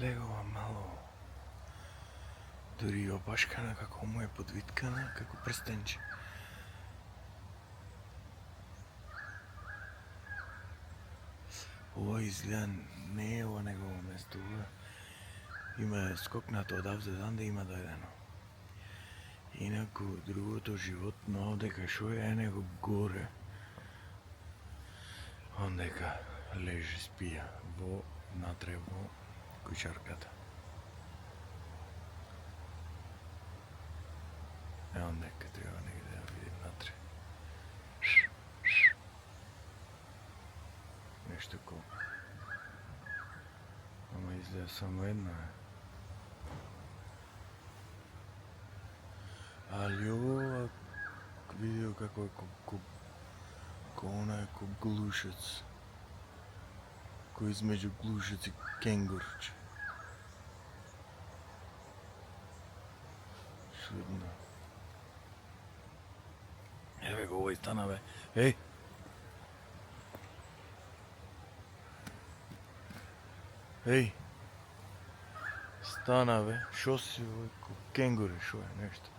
легова мало. Дури и опашкана како му е подвиткана како прстенче. Ова изгледа не е ова негово место, ова има скокнато одавде дан да има дојдено. Инаку другото животно одека шо е него горе. Ондека лежи спија во натре во куќарката. Ондека треба негде да видим натре. Нешто ко. Ама изгледа само една е. Али ова видео како е ко она е ко глушец. Кој измеѓу глушец и кенгурче. Чудно. Еве го овој стана бе. Еј! Еј! Стана бе. Шо си овој ко кенгури, шо е нешто?